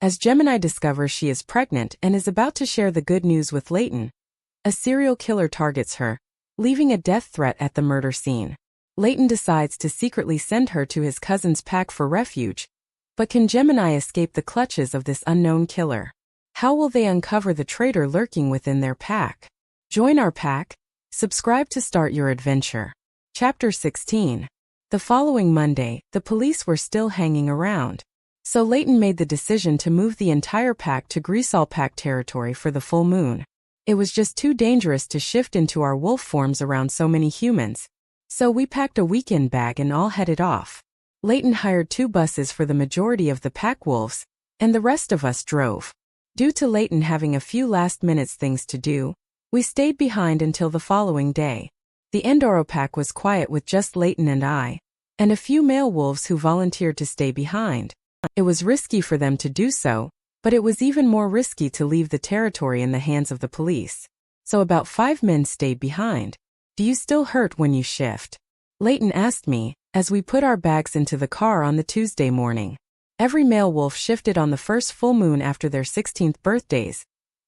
as Gemini discovers she is pregnant and is about to share the good news with Layton. A serial killer targets her, leaving a death threat at the murder scene. Layton decides to secretly send her to his cousin's Pact for refuge, but can Gemini escape the clutches of this unknown killer? How will they uncover the traitor lurking within their pack? Join our pack. Subscribe to start your adventure. Chapter 16. The following Monday, the police were still hanging around. So Layton made the decision to move the entire pack to Greasall Pact territory for the full moon. It was just too dangerous to shift into our wolf forms around so many humans. So we packed a weekend bag and all headed off. Layton hired 2 buses for the majority of the pack wolves, and the rest of us drove. Due to Layton having a few last-minute things to do, we stayed behind until the following day. The Endoro pack was quiet with just Layton and I, and a few male wolves who volunteered to stay behind. It was risky for them to do so, but it was even more risky to leave the territory in the hands of the police. So about 5 men stayed behind. Do you still hurt when you shift? Layton asked me, as we put our bags into the car on the Tuesday morning. Every male wolf shifted on the first full moon after their 16th birthdays,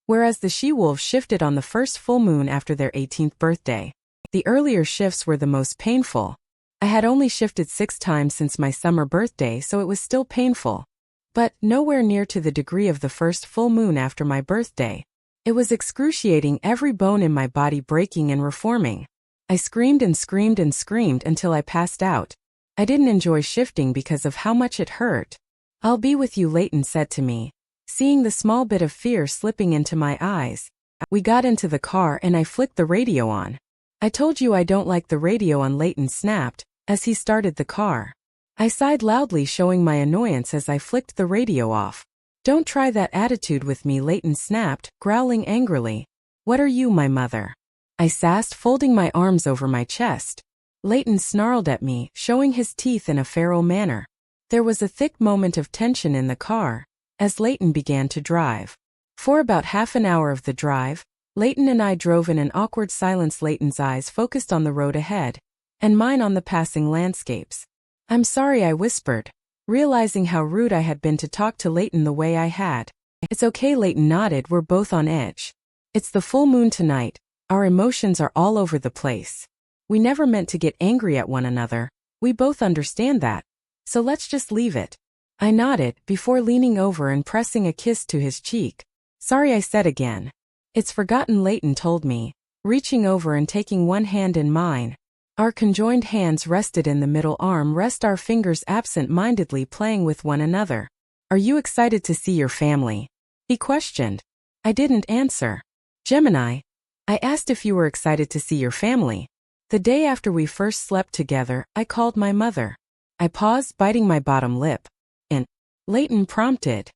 whereas the she-wolves shifted on the first full moon after their 18th birthday. The earlier shifts were the most painful. I had only shifted 6 times since my summer birthday, so it was still painful. But nowhere near to the degree of the first full moon after my birthday. It was excruciating, every bone in my body breaking and reforming. I screamed and screamed and screamed until I passed out. I didn't enjoy shifting because of how much it hurt. "I'll be with you," Layton said to me, seeing the small bit of fear slipping into my eyes. We got into the car and I flicked the radio on. "I told you I don't like the radio on," Layton snapped, as he started the car. I sighed loudly, showing my annoyance as I flicked the radio off. "Don't try that attitude with me," Layton snapped, growling angrily. "What are you, my mother?" I sassed, folding my arms over my chest. Layton snarled at me, showing his teeth in a feral manner. There was a thick moment of tension in the car, as Layton began to drive. For about half an hour of the drive, Layton and I drove in an awkward silence, Layton's eyes focused on the road ahead, and mine on the passing landscapes. "I'm sorry," I whispered, realizing how rude I had been to talk to Layton the way I had. "It's okay," Layton nodded. "We're both on edge. It's the full moon tonight. Our emotions are all over the place. We never meant to get angry at one another. We both understand that. So let's just leave it." I nodded, before leaning over and pressing a kiss to his cheek. "Sorry," I said again. "It's forgotten," Layton told me, reaching over and taking one hand in mine. Our conjoined hands rested in the middle arm rest, our fingers absent-mindedly playing with one another. "Are you excited to see your family?" he questioned. I didn't answer. "Gemini, I asked if you were excited to see your family. The day after we first slept together, I called my mother." I paused, biting my bottom lip. "And?" Layton prompted.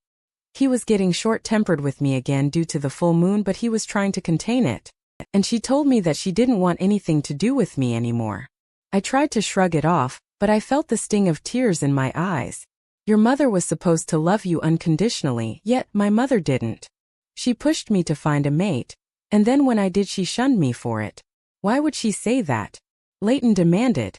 He was getting short-tempered with me again due to the full moon, but he was trying to contain it. "And she told me that she didn't want anything to do with me anymore." I tried to shrug it off, but I felt the sting of tears in my eyes. "Your mother was supposed to love you unconditionally, yet my mother didn't. She pushed me to find a mate, and then when I did, she shunned me for it." "Why would she say that?" Layton demanded.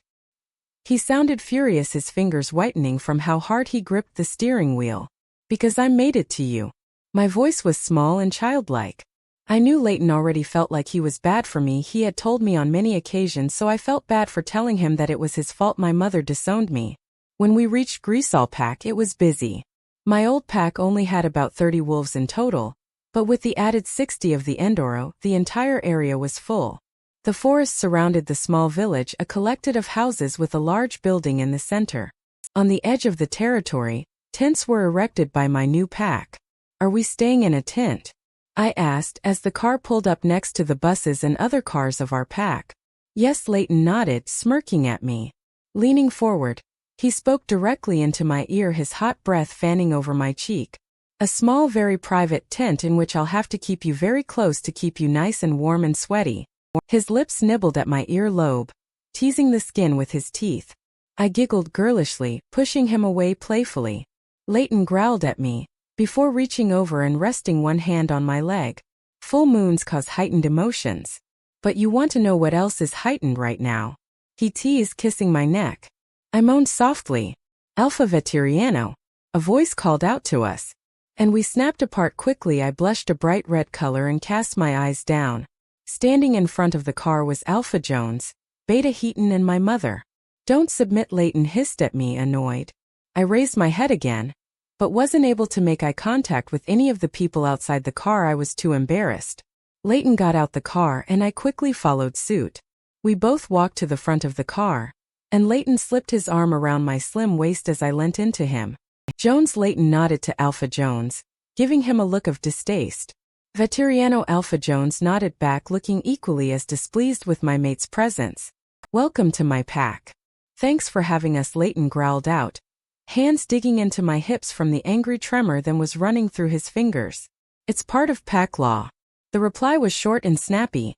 He sounded furious, his fingers whitening from how hard he gripped the steering wheel. "Because I made it to you." My voice was small and childlike. I knew Layton already felt like he was bad for me. He had told me on many occasions, so I felt bad for telling him that it was his fault my mother disowned me. When we reached Greasall Pact, it was busy. My old pack only had about 30 wolves in total, but with the added 60 of the Endoro, the entire area was full. The forest surrounded the small village, a collective of houses with a large building in the center. On the edge of the territory, tents were erected by my new pack. "Are we staying in a tent?" I asked as the car pulled up next to the buses and other cars of our pack. "Yes," Layton nodded, smirking at me. Leaning forward, he spoke directly into my ear, his hot breath fanning over my cheek. "A small, very private tent in which I'll have to keep you very close to keep you nice and warm and sweaty." His lips nibbled at my ear lobe, teasing the skin with his teeth. I giggled girlishly, pushing him away playfully. Layton growled at me, before reaching over and resting one hand on my leg. "Full moons cause heightened emotions. But you want to know what else is heightened right now?" he teased, kissing my neck. I moaned softly. "Alpha Veteriano." A voice called out to us. And we snapped apart quickly. I blushed a bright red color and cast my eyes down. Standing in front of the car was Alpha Jones, Beta Heaton and my mother. "Don't submit," Layton hissed at me, annoyed. I raised my head again, but wasn't able to make eye contact with any of the people outside the car. I was too embarrassed. Layton got out the car and I quickly followed suit. We both walked to the front of the car, and Layton slipped his arm around my slim waist as I leant into him. "Jones," Layton nodded to Alpha Jones, giving him a look of distaste. Veteriano Alpha Jones nodded back, looking equally as displeased with my mate's presence. "Welcome to my pack." "Thanks for having us," Layton growled out, hands digging into my hips from the angry tremor that was running through his fingers. "It's part of pack law." The reply was short and snappy,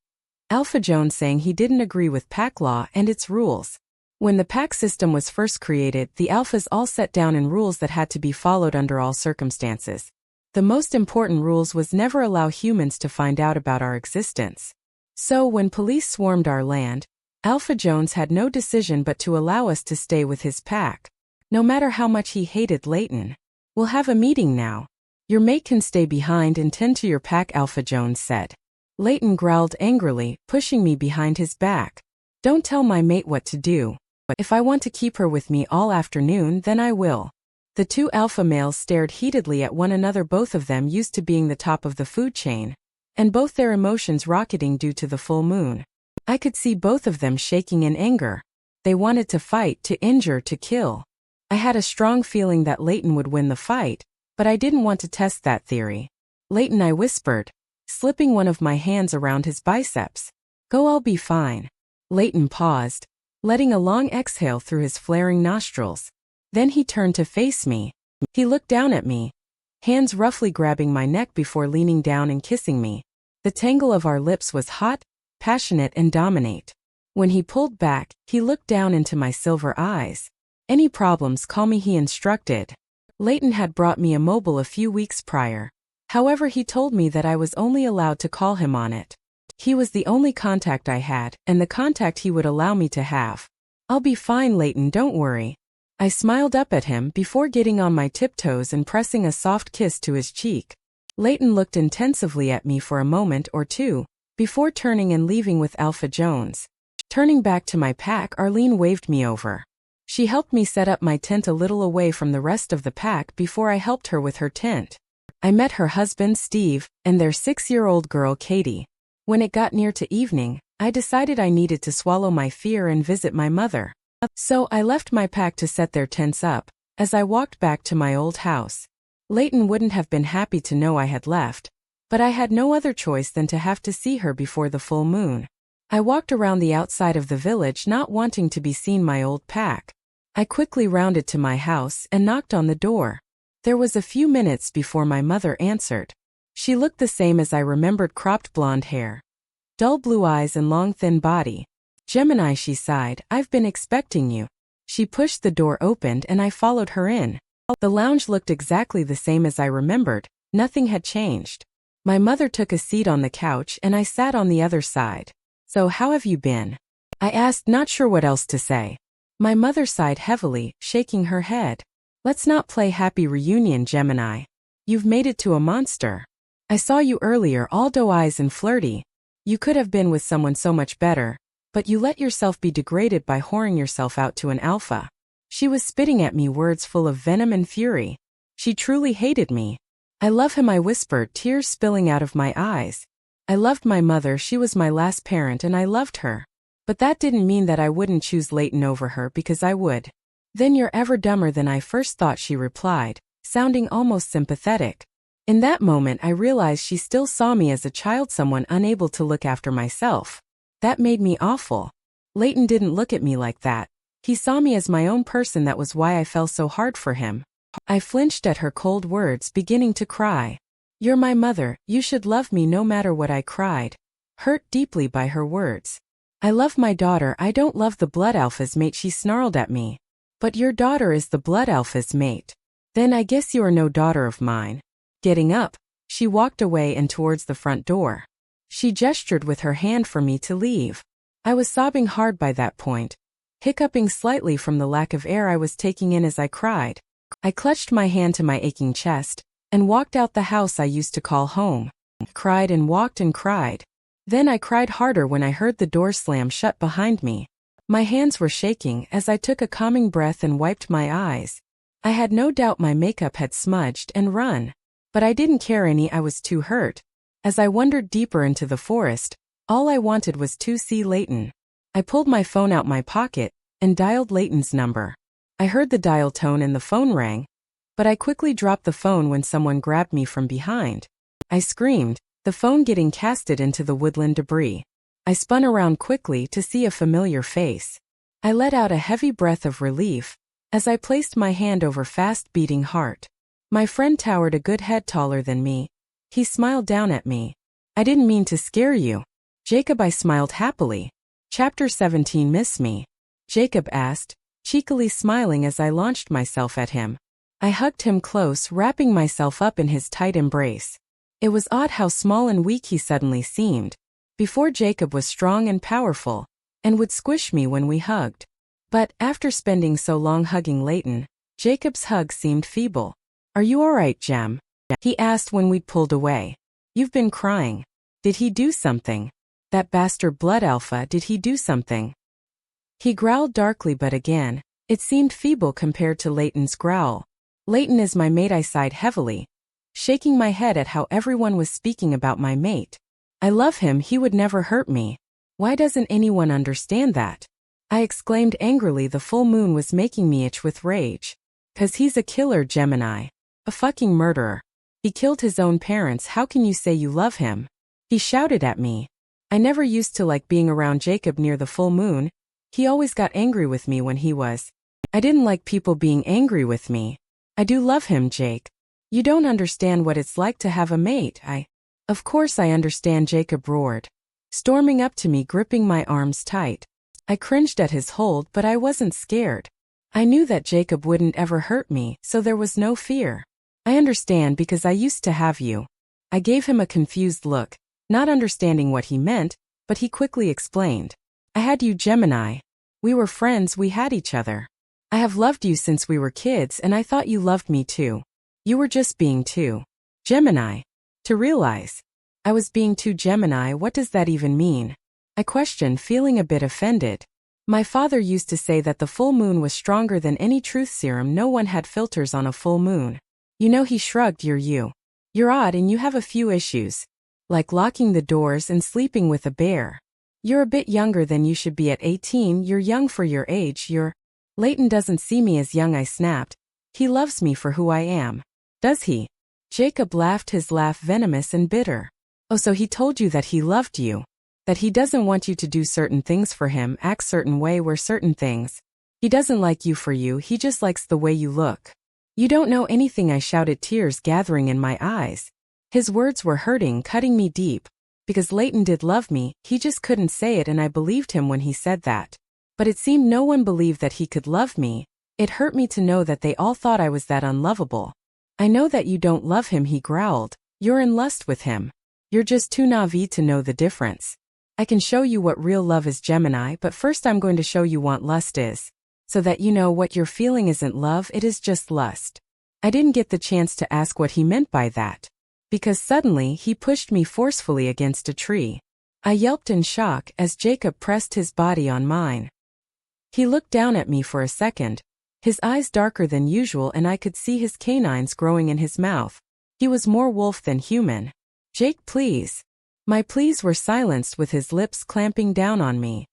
Alpha Jones saying he didn't agree with pack law and its rules. When the pack system was first created, the alphas all set down in rules that had to be followed under all circumstances. The most important rules was never allow humans to find out about our existence. So when police swarmed our land, Alpha Jones had no decision but to allow us to stay with his pack, no matter how much he hated Layton. "We'll have a meeting now. Your mate can stay behind and tend to your pack," Alpha Jones said. Layton growled angrily, pushing me behind his back. "Don't tell my mate what to do. If I want to keep her with me all afternoon, then I will." The two alpha males stared heatedly at one another, both of them used to being the top of the food chain, and both their emotions rocketing due to the full moon. I could see both of them shaking in anger. They wanted to fight, to injure, to kill. I had a strong feeling that Layton would win the fight, but I didn't want to test that theory. "Layton," I whispered, slipping one of my hands around his biceps. "Go, I'll be fine." Layton paused, letting a long exhale through his flaring nostrils. Then he turned to face me. He looked down at me, hands roughly grabbing my neck before leaning down and kissing me. The tangle of our lips was hot, passionate, and dominate. When he pulled back, he looked down into my silver eyes. "Any problems, call me," he instructed. Layton had brought me a mobile a few weeks prior. However, he told me that I was only allowed to call him on it. He was the only contact I had, and the contact he would allow me to have. "I'll be fine, Layton, don't worry." I smiled up at him before getting on my tiptoes and pressing a soft kiss to his cheek. Layton looked intensively at me for a moment or two, before turning and leaving with Alpha Jones. Turning back to my pack, Arlene waved me over. She helped me set up my tent a little away from the rest of the pack before I helped her with her tent. I met her husband, Steve, and their 6-year-old girl, Katie. When it got near to evening, I decided I needed to swallow my fear and visit my mother. So I left my pack to set their tents up. As I walked back to my old house, Layton wouldn't have been happy to know I had left, but I had no other choice than to have to see her before the full moon. I walked around the outside of the village, not wanting to be seen my old pack. I quickly rounded to my house and knocked on the door. There was a few minutes before my mother answered. She looked the same as I remembered, cropped blonde hair, dull blue eyes, and long thin body. "Gemini," she sighed, "I've been expecting you." She pushed the door open and I followed her in. The lounge looked exactly the same as I remembered. Nothing had changed. My mother took a seat on the couch and I sat on the other side. "So how have you been?" I asked, not sure what else to say. My mother sighed heavily, shaking her head. "Let's not play happy reunion, Gemini. You've made it to a monster. I saw you earlier, all doe eyes and flirty. You could have been with someone so much better, but you let yourself be degraded by whoring yourself out to an alpha." She was spitting at me words full of venom and fury. She truly hated me. "I love him," I whispered, tears spilling out of my eyes. I loved my mother, she was my last parent, and I loved her. But that didn't mean that I wouldn't choose Layton over her, because I would. "Then you're ever dumber than I first thought," she replied, sounding almost sympathetic. In that moment I realized she still saw me as a child, someone unable to look after myself. That made me awful. Layton didn't look at me like that. He saw me as my own person. That was why I fell so hard for him. I flinched at her cold words, beginning to cry. "You're my mother, you should love me no matter what," I cried, hurt deeply by her words. "I love my daughter, I don't love the Blood Alpha's mate," she snarled at me. "But your daughter is the Blood Alpha's mate. Then I guess you are no daughter of mine." Getting up, she walked away and towards the front door. She gestured with her hand for me to leave. I was sobbing hard by that point, hiccuping slightly from the lack of air I was taking in as I cried. I clutched my hand to my aching chest, and walked out the house I used to call home. Cried and walked and cried. Then I cried harder when I heard the door slam shut behind me. My hands were shaking as I took a calming breath and wiped my eyes. I had no doubt my makeup had smudged and run, but I didn't care any. I was too hurt. As I wandered deeper into the forest, all I wanted was to see Layton. I pulled my phone out my pocket and dialed Layton's number. I heard the dial tone and the phone rang, but I quickly dropped the phone when someone grabbed me from behind. I screamed, the phone getting casted into the woodland debris. I spun around quickly to see a familiar face. I let out a heavy breath of relief as I placed my hand over fast-beating heart. My friend towered a good head taller than me. He smiled down at me. I didn't mean to scare you, Jacob. I smiled happily. Chapter 17. Miss me? Jacob asked, cheekily smiling as I launched myself at him. I hugged him close, wrapping myself up in his tight embrace. It was odd how small and weak he suddenly seemed. Before, Jacob was strong and powerful, and would squish me when we hugged. But after spending so long hugging Layton, Jacob's hug seemed feeble. Are you alright, Gem? He asked when we'd pulled away. You've been crying. Did he do something? That bastard Blood Alpha, did he do something? He growled darkly, but again, it seemed feeble compared to Layton's growl. Layton is my mate, I sighed heavily, shaking my head at how everyone was speaking about my mate. I love him, he would never hurt me. Why doesn't anyone understand that? I exclaimed angrily. The full moon was making me itch with rage. 'Cause he's a killer, Gemini. A fucking murderer. He killed his own parents. How can you say you love him? He shouted at me. I never used to like being around Jacob near the full moon. He always got angry with me when he was. I didn't like people being angry with me. I do love him, Jake. You don't understand what it's like to have a mate. Of course I understand, Jacob roared, storming up to me, gripping my arms tight. I cringed at his hold, but I wasn't scared. I knew that Jacob wouldn't ever hurt me, so there was no fear. I understand because I used to have you. I gave him a confused look, not understanding what he meant, but he quickly explained. I had you, Gemini. We were friends, we had each other. I have loved you since we were kids, and I thought you loved me too. You were just being too Gemini. To realize I was being too Gemini, what does that even mean? I questioned, feeling a bit offended. My father used to say that the full moon was stronger than any truth serum. No one had filters on a full moon. You know, he shrugged. You're odd and you have a few issues. Like locking the doors and sleeping with a bear. You're a bit younger than you should be at 18. You're young for your age. Layton doesn't see me as young, I snapped. He loves me for who I am. Does he? Jacob laughed, his laugh venomous and bitter. Oh, so he told you that he loved you. That he doesn't want you to do certain things for him, act certain way, wear certain things. He doesn't like you for you, he just likes the way you look. You don't know anything, I shouted, tears gathering in my eyes. His words were hurting, cutting me deep. Because Layton did love me, he just couldn't say it, and I believed him when he said that. But it seemed no one believed that he could love me. It hurt me to know that they all thought I was that unlovable. I know that you don't love him, he growled. You're in lust with him. You're just too naive to know the difference. I can show you what real love is, Gemini, but first I'm going to show you what lust is. So that you know what you're feeling isn't love, it is just lust. I didn't get the chance to ask what he meant by that. Because suddenly he pushed me forcefully against a tree. I yelped in shock as Jacob pressed his body on mine. He looked down at me for a second, his eyes darker than usual, and I could see his canines growing in his mouth. He was more wolf than human. Jake, please. My pleas were silenced with his lips clamping down on me.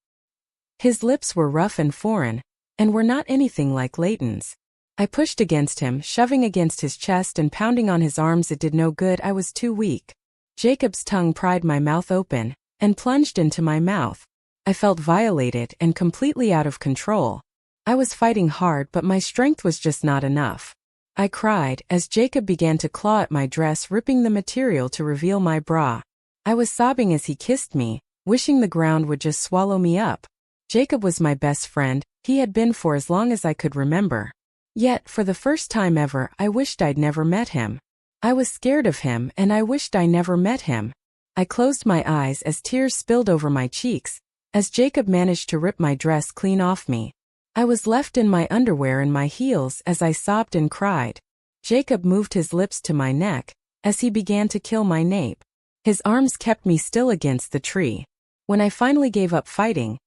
His lips were rough and foreign, and were not anything like Layton's. I pushed against him, shoving against his chest and pounding on his arms. It did no good, I was too weak. Jacob's tongue pried my mouth open, and plunged into my mouth. I felt violated and completely out of control. I was fighting hard, but my strength was just not enough. I cried as Jacob began to claw at my dress, ripping the material to reveal my bra. I was sobbing as he kissed me, wishing the ground would just swallow me up. Jacob was my best friend, he had been for as long as I could remember. Yet, for the first time ever, I wished I'd never met him. I was scared of him, and I wished I never met him. I closed my eyes as tears spilled over my cheeks, as Jacob managed to rip my dress clean off me. I was left in my underwear and my heels as I sobbed and cried. Jacob moved his lips to my neck as he began to kill my nape. His arms kept me still against the tree. When I finally gave up fighting,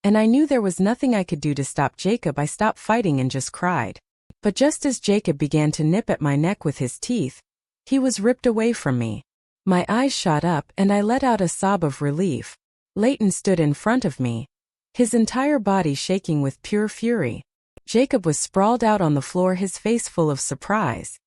and I knew there was nothing I could do to stop Jacob, I stopped fighting and just cried. But just as Jacob began to nip at my neck with his teeth, he was ripped away from me. My eyes shot up and I let out a sob of relief. Layton stood in front of me, his entire body shaking with pure fury. Jacob was sprawled out on the floor, his face full of surprise.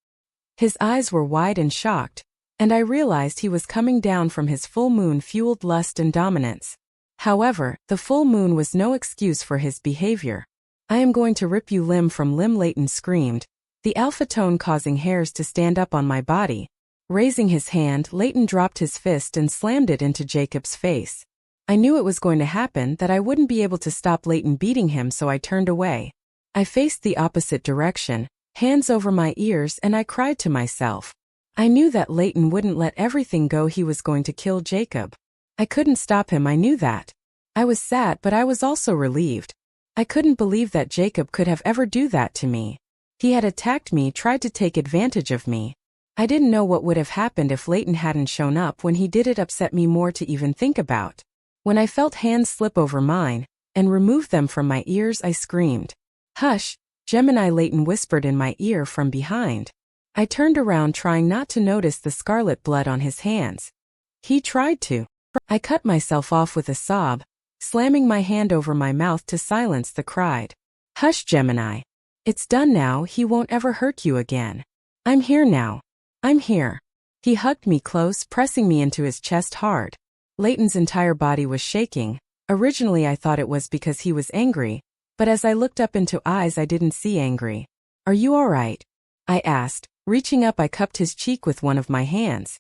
His eyes were wide and shocked, and I realized he was coming down from his full moon-fueled lust and dominance. However, the full moon was no excuse for his behavior. "I am going to rip you limb from limb," Layton screamed, the alpha tone causing hairs to stand up on my body. Raising his hand, Layton dropped his fist and slammed it into Jacob's face. I knew it was going to happen, that I wouldn't be able to stop Layton beating him, so I turned away. I faced the opposite direction, hands over my ears, and I cried to myself. I knew that Layton wouldn't let everything go. He was going to kill Jacob. I couldn't stop him, I knew that. I was sad, but I was also relieved. I couldn't believe that Jacob could have ever do that to me. He had attacked me, tried to take advantage of me. I didn't know what would have happened if Layton hadn't shown up. When he did, it upset me more to even think about. When I felt hands slip over mine and remove them from my ears, I screamed. "Hush, Gemini," Layton whispered in my ear from behind. I turned around, trying not to notice the scarlet blood on his hands. He tried to. I cut myself off with a sob, slamming my hand over my mouth to silence the cry. "Hush, Gemini. It's done now. He won't ever hurt you again. I'm here now. I'm here." He hugged me close, pressing me into his chest hard. Layton's entire body was shaking. Originally I thought it was because he was angry, but as I looked up into eyes, I didn't see angry. "Are you all right?" I asked. Reaching up, I cupped his cheek with one of my hands.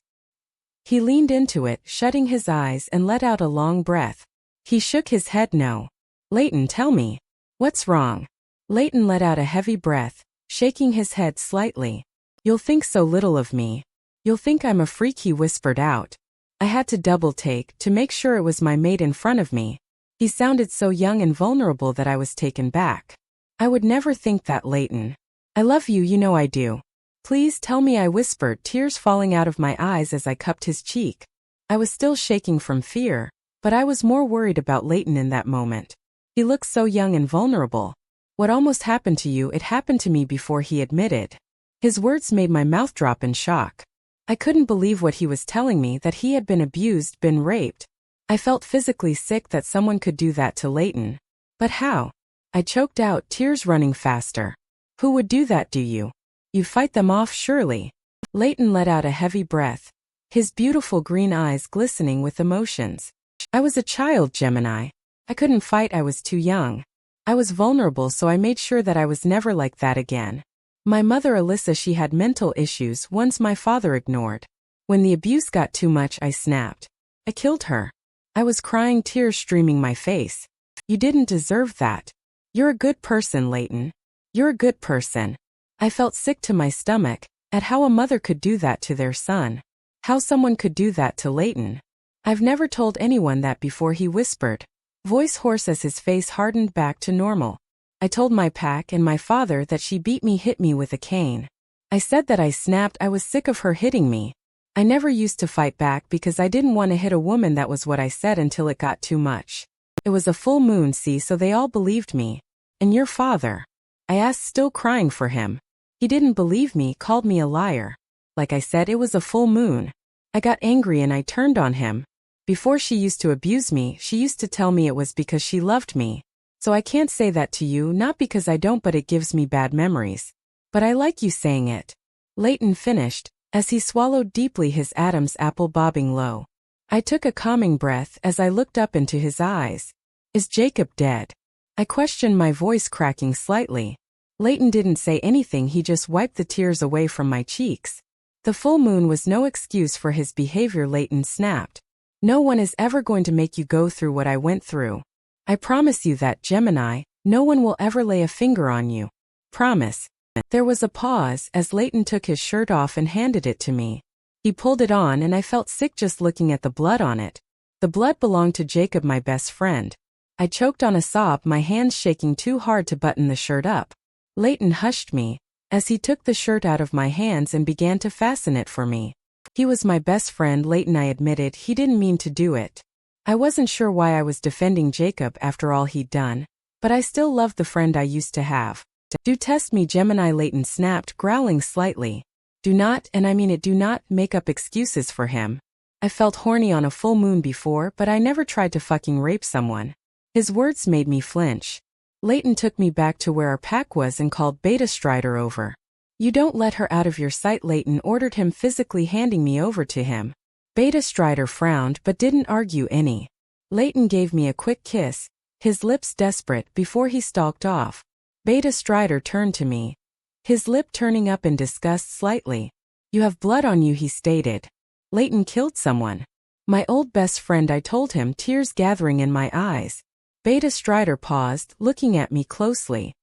He leaned into it, shutting his eyes, and let out a long breath. He shook his head no. "Layton, tell me. What's wrong?" Layton let out a heavy breath, shaking his head slightly. "You'll think so little of me. You'll think I'm a freak," he whispered out. I had to double-take to make sure it was my mate in front of me. He sounded so young and vulnerable that I was taken back. "I would never think that, Layton. I love you, you know I do. Please tell me," I whispered, tears falling out of my eyes as I cupped his cheek. I was still shaking from fear, but I was more worried about Layton in that moment. He looked so young and vulnerable. "What almost happened to you, it happened to me before," he admitted. His words made my mouth drop in shock. I couldn't believe what he was telling me, that he had been abused, been raped. I felt physically sick that someone could do that to Layton. But how? I choked out, tears running faster. "Who would do that, do you? You fight them off, surely." Layton let out a heavy breath, his beautiful green eyes glistening with emotions. "I was a child, Gemini. I couldn't fight, I was too young. I was vulnerable, so I made sure that I was never like that again. My mother, Alyssa, she had mental issues, ones my father ignored. When the abuse got too much, I snapped. I killed her. I was crying, tears streaming my face. You didn't deserve that. You're a good person, Layton. You're a good person." I felt sick to my stomach at how a mother could do that to their son. How someone could do that to Layton. "I've never told anyone that before," he whispered, voice hoarse as his face hardened back to normal. "I told my Pact and my father that she beat me, hit me with a cane. I said that." I snapped. I was sick of her hitting me. I never used to fight back because I didn't want to hit a woman. That was what I said until it got too much. It was a full moon, see, so they all believed me. "And your father?" I asked, still crying for him. He didn't believe me, called me a liar. Like I said, it was a full moon. I got angry and I turned on him. Before she used to abuse me, she used to tell me it was because she loved me. So I can't say that to you, not because I don't, but it gives me bad memories. But I like you saying it." Layton finished, as he swallowed deeply, his Adam's apple bobbing low. I took a calming breath as I looked up into his eyes. "Is Jacob dead?" I questioned, my voice cracking slightly. Layton didn't say anything, he just wiped the tears away from my cheeks. "The full moon was no excuse for his behavior," Layton snapped. "No one is ever going to make you go through what I went through. I promise you that, Gemini. No one will ever lay a finger on you. Promise." There was a pause as Layton took his shirt off and handed it to me. He pulled it on and I felt sick just looking at the blood on it. The blood belonged to Jacob, my best friend. I choked on a sob, my hands shaking too hard to button the shirt up. Layton hushed me, as he took the shirt out of my hands and began to fasten it for me. He was my best friend, Layton. I admitted he didn't mean to do it. I wasn't sure why I was defending Jacob after all he'd done, but I still loved the friend I used to have. Do test me, Gemini, Layton snapped, growling slightly. Do not, and I mean it, do not make up excuses for him. I felt horny on a full moon before, but I never tried to fucking rape someone. His words made me flinch. Layton took me back to where our pack was and called Beta Strider over. You don't let her out of your sight, Layton ordered him, physically handing me over to him. Beta Strider frowned but didn't argue any. Layton gave me a quick kiss, his lips desperate, before he stalked off. Beta Strider turned to me, his lip turning up in disgust slightly. You have blood on you, he stated. Layton killed someone. My old best friend, I told him, tears gathering in my eyes. Beta Strider paused, looking at me closely.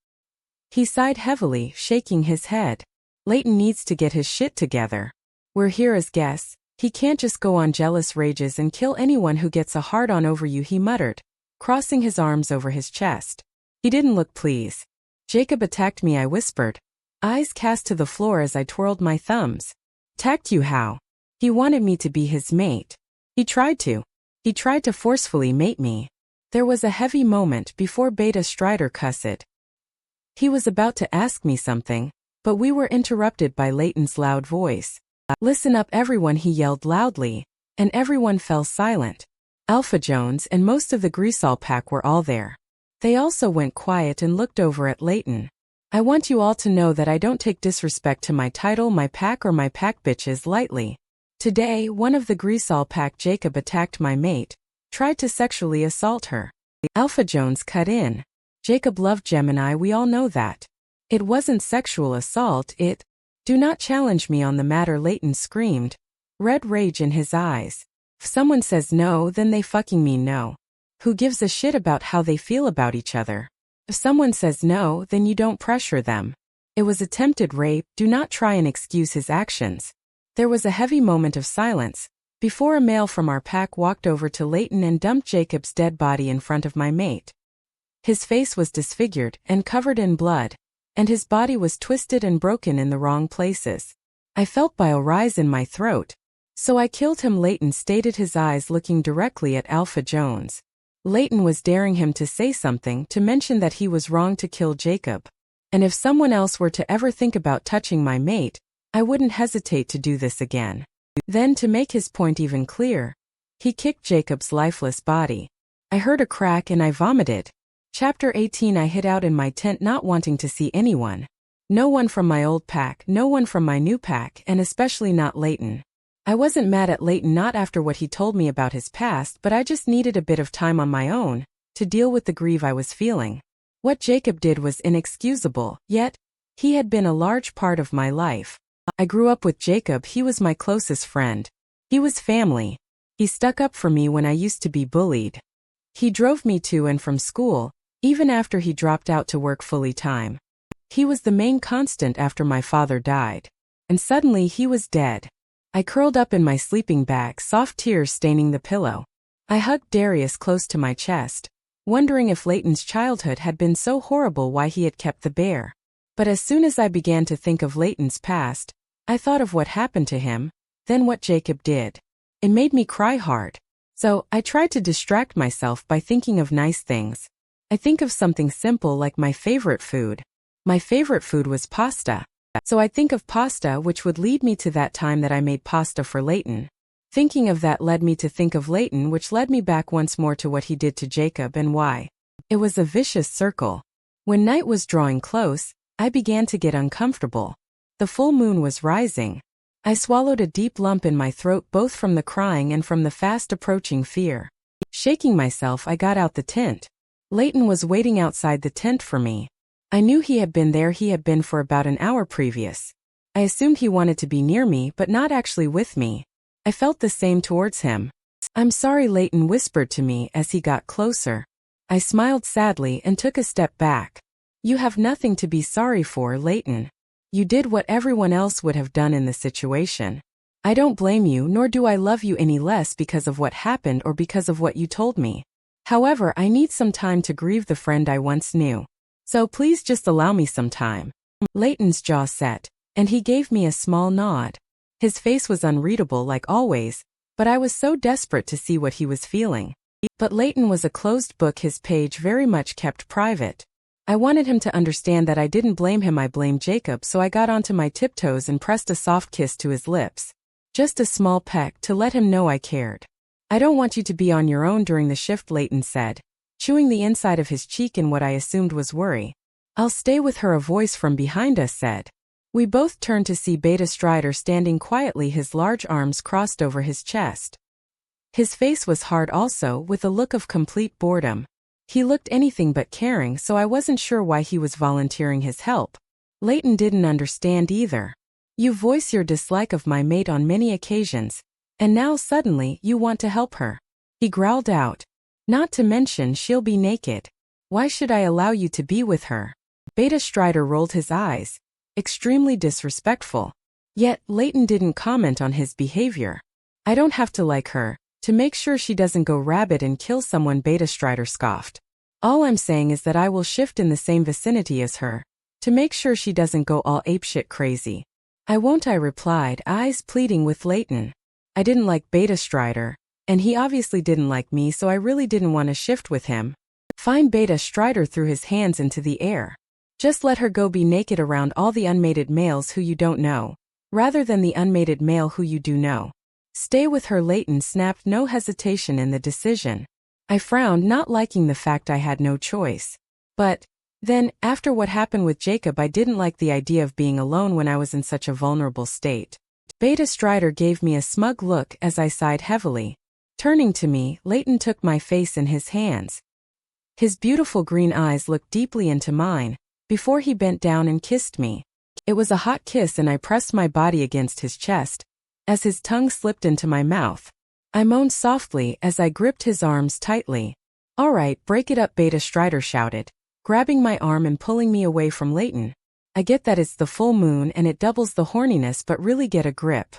He sighed heavily, shaking his head. Layton needs to get his shit together. We're here as guests. He can't just go on jealous rages and kill anyone who gets a hard-on over you, he muttered, crossing his arms over his chest. He didn't look pleased. Jacob attacked me, I whispered, eyes cast to the floor as I twirled my thumbs. Attacked you how? He wanted me to be his mate. He tried to forcefully mate me. There was a heavy moment before Beta Strider cussed. He was about to ask me something, but we were interrupted by Layton's loud voice. Listen up, everyone, he yelled loudly, and everyone fell silent. Alpha Jones and most of the Greaseall pack were all there. They also went quiet and looked over at Layton. I want you all to know that I don't take disrespect to my title, my pack, or my pack bitches lightly. Today, one of the Greaseall pack, Jacob, attacked my mate, tried to sexually assault her. Alpha Jones cut in. Jacob loved Gemini, we all know that. It wasn't sexual assault, it— Do not challenge me on the matter, Layton screamed, red rage in his eyes. If someone says no, then they fucking mean no. Who gives a shit about how they feel about each other? If someone says no, then you don't pressure them. It was attempted rape, do not try and excuse his actions. There was a heavy moment of silence, before a male from our pack walked over to Layton and dumped Jacob's dead body in front of my mate. His face was disfigured and covered in blood, and his body was twisted and broken in the wrong places. I felt bile rise in my throat. So I killed him, Layton stated, his eyes looking directly at Alpha Jones. Layton was daring him to say something, to mention that he was wrong to kill Jacob. And if someone else were to ever think about touching my mate, I wouldn't hesitate to do this again. Then, to make his point even clearer, he kicked Jacob's lifeless body. I heard a crack and I vomited. Chapter 18. I hid out in my tent, not wanting to see anyone. No one from my old pack, no one from my new pack, and especially not Layton. I wasn't mad at Layton, not after what he told me about his past, but I just needed a bit of time on my own to deal with the grief I was feeling. What Jacob did was inexcusable, yet he had been a large part of my life. I grew up with Jacob, he was my closest friend. He was family. He stuck up for me when I used to be bullied. He drove me to and from school, even after he dropped out to work fully time. He was the main constant after my father died. And suddenly he was dead. I curled up in my sleeping bag, soft tears staining the pillow. I hugged Darius close to my chest, wondering if Layton's childhood had been so horrible, why he had kept the bear. But as soon as I began to think of Layton's past, I thought of what happened to him, then what Jacob did. It made me cry hard. So I tried to distract myself by thinking of nice things. I think of something simple like my favorite food. My favorite food was pasta. So I think of pasta, which would lead me to that time that I made pasta for Layton. Thinking of that led me to think of Layton, which led me back once more to what he did to Jacob and why. It was a vicious circle. When night was drawing close, I began to get uncomfortable. The full moon was rising. I swallowed a deep lump in my throat, both from the crying and from the fast approaching fear. Shaking myself, I got out the tent. Layton was waiting outside the tent for me. I knew he had been there. He had been for about an hour previous. I assumed he wanted to be near me, but not actually with me. I felt the same towards him. I'm sorry, Layton whispered to me as he got closer. I smiled sadly and took a step back. You have nothing to be sorry for, Layton. You did what everyone else would have done in the situation. I don't blame you, nor do I love you any less because of what happened or because of what you told me. However, I need some time to grieve the friend I once knew. So please just allow me some time. Layton's jaw set, and he gave me a small nod. His face was unreadable like always, but I was so desperate to see what he was feeling. But Layton was a closed book, his page very much kept private. I wanted him to understand that I didn't blame him, I blamed Jacob, so I got onto my tiptoes and pressed a soft kiss to his lips. Just a small peck to let him know I cared. I don't want you to be on your own during the shift, Layton said, chewing the inside of his cheek in what I assumed was worry. I'll stay with her, a voice from behind us said. We both turned to see Beta Strider standing quietly, his large arms crossed over his chest. His face was hard also, with a look of complete boredom. He looked anything but caring, so I wasn't sure why he was volunteering his help. Layton didn't understand either. You voice your dislike of my mate on many occasions, and now suddenly you want to help her. He growled out. Not to mention she'll be naked. Why should I allow you to be with her? Beta Strider rolled his eyes. Extremely disrespectful. Yet, Layton didn't comment on his behavior. I don't have to like her to make sure she doesn't go rabid and kill someone, Beta Strider scoffed. All I'm saying is that I will shift in the same vicinity as her to make sure she doesn't go all apeshit crazy. I won't, I replied, eyes pleading with Layton. I didn't like Beta Strider, and he obviously didn't like me, so I really didn't want to shift with him. Fine, Beta Strider threw his hands into the air. Just let her go be naked around all the unmated males who you don't know, rather than the unmated male who you do know. Stay with her, Layton snapped, no hesitation in the decision. I frowned, not liking the fact I had no choice. But then, after what happened with Jacob, I didn't like the idea of being alone when I was in such a vulnerable state. Beta Strider gave me a smug look as I sighed heavily. Turning to me, Layton took my face in his hands. His beautiful green eyes looked deeply into mine, before he bent down and kissed me. It was a hot kiss, and I pressed my body against his chest as his tongue slipped into my mouth. I moaned softly as I gripped his arms tightly. All right, break it up, Beta Strider shouted, grabbing my arm and pulling me away from Layton. I get that it's the full moon and it doubles the horniness, but really get a grip.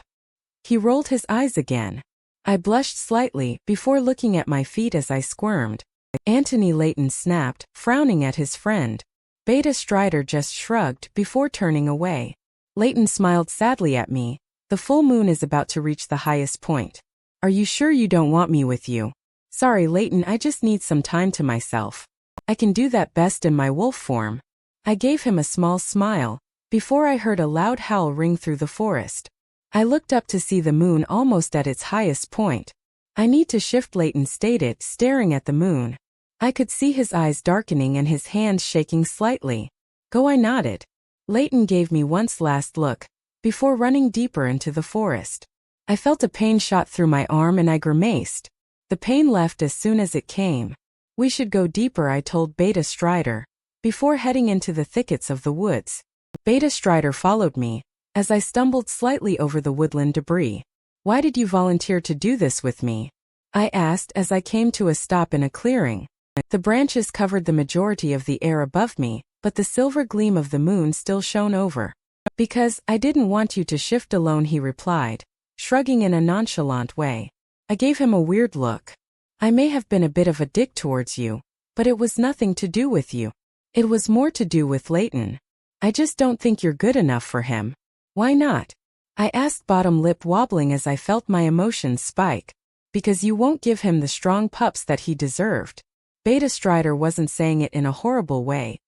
He rolled his eyes again. I blushed slightly before looking at my feet as I squirmed. Anthony, Layton snapped, frowning at his friend. Beta Strider just shrugged before turning away. Layton smiled sadly at me. The full moon is about to reach the highest point. Are you sure you don't want me with you? Sorry, Layton, I just need some time to myself. I can do that best in my wolf form. I gave him a small smile, before I heard a loud howl ring through the forest. I looked up to see the moon almost at its highest point. I need to shift, Layton stated, staring at the moon. I could see his eyes darkening and his hands shaking slightly. Go, I nodded. Layton gave me one last look, before running deeper into the forest. I felt a pain shot through my arm and I grimaced. The pain left as soon as it came. We should go deeper, I told Beta Strider, before heading into the thickets of the woods. Beta Strider followed me, as I stumbled slightly over the woodland debris. Why did you volunteer to do this with me? I asked as I came to a stop in a clearing. The branches covered the majority of the air above me, but the silver gleam of the moon still shone over. Because I didn't want you to shift alone, he replied, shrugging in a nonchalant way. I gave him a weird look. I may have been a bit of a dick towards you, but it was nothing to do with you. It was more to do with Layton. I just don't think you're good enough for him. Why not? I asked, bottom lip wobbling as I felt my emotions spike. Because you won't give him the strong pups that he deserved. Beta Strider wasn't saying it in a horrible way.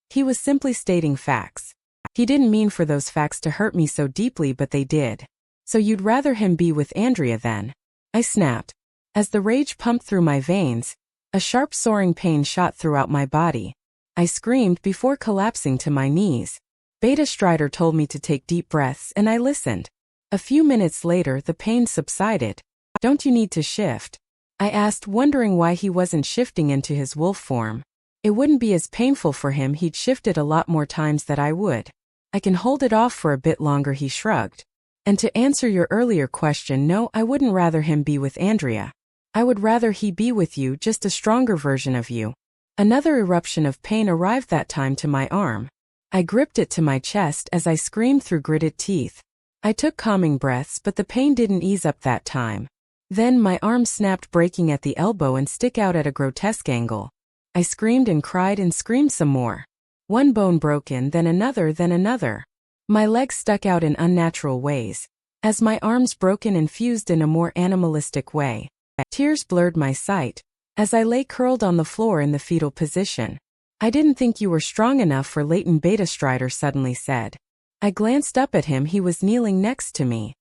He was simply stating facts. He didn't mean for those facts to hurt me so deeply, but they did. So you'd rather him be with Andrea then? I snapped. As the rage pumped through my veins, a sharp soaring pain shot throughout my body. I screamed before collapsing to my knees. Beta Strider told me to take deep breaths and I listened. A few minutes later the pain subsided. Don't you need to shift? I asked, wondering why he wasn't shifting into his wolf form. It wouldn't be as painful for him, he'd shifted a lot more times than I would. I can hold it off for a bit longer, he shrugged. And to answer your earlier question, no, I wouldn't rather him be with Andrea. I would rather he be with you, just a stronger version of you. Another eruption of pain arrived that time to my arm. I gripped it to my chest as I screamed through gritted teeth. I took calming breaths, but the pain didn't ease up that time. Then my arm snapped, breaking at the elbow and stick out at a grotesque angle. I screamed and cried and screamed some more. One bone broken, then another, then another. My legs stuck out in unnatural ways, as my arms broken and fused in a more animalistic way. Tears blurred my sight, as I lay curled on the floor in the fetal position. I didn't think you were strong enough for Layton, Beta Strider suddenly said. I glanced up at him. He was kneeling next to me.